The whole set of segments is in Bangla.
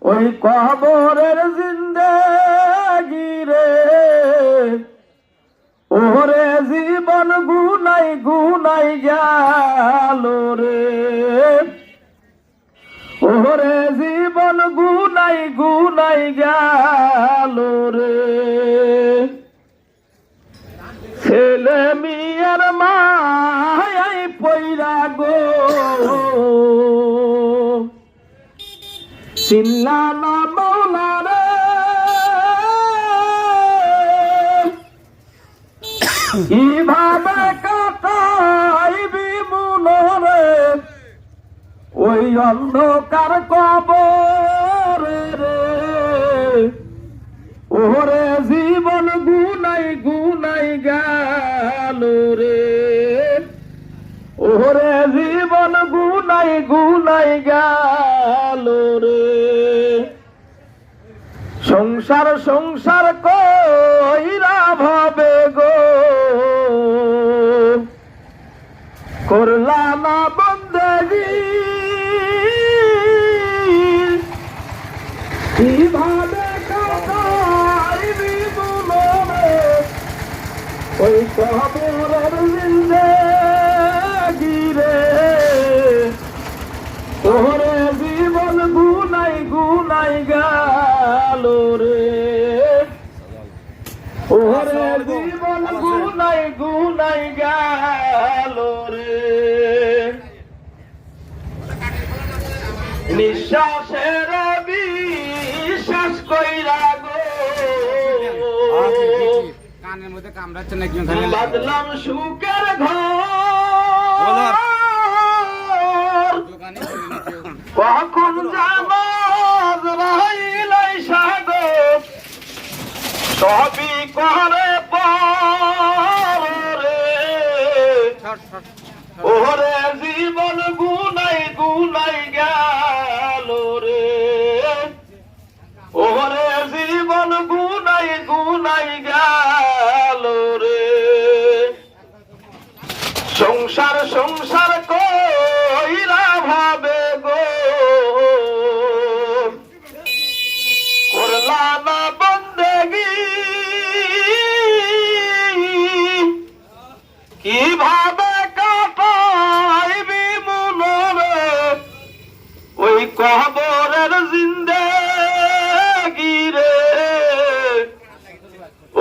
ওই কবরের জিন্দেগি রে ওরে জীবন গুনাই গুনাই গেল রে ওরে জীবন গুনাই গুনাই গেল রে ছেলে মিয়ার মায়াই পইরা গো চিল্লা না মৌলা রে কিভাবে কাটাইবি মনরে ওই অন্ধকার কবরে রে ওরে জীবন গুনাই গুনাই গেল রে ওরে জীবন গুনাই গুনাই গেল রে সংসার সংসার কইরা ভাবে গো করলা না বন্দেগি কিভাবে কাটাইবি মনরে ওই কবরের জিন্দেগি রে ওরে জীবন গুনাই গুনাই গেল রে ওরে জীবন গুনাই গুনাই গেল রে নিঃশ্বাসের বিশ্বাস কইরা গো কানের মধ্যে কামড়াচ্ছে নাকি বাদলাম সুখের ঘর কখন জামাজ রাইলাই সাগো সবই করে পরে ওরে জীবন গুনাই গুনাই গেল রে ওরে জীবন গুনাই গুনাই গেল রে সংসার সংসার কইরা ভাবে গো করলা না বন্দেগি কিভাবে কাটাইবি মনরে ওই কবরের জিন্দেগি রে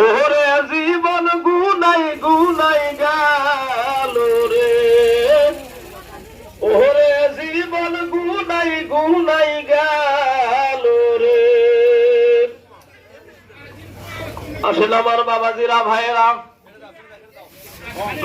ওরে জীবন গুনাই গুনাই গেল রে ওরে জীবন গুনাই গুনাই গেল রে আসলে আমার বাবাজিরা ভাইয়েরা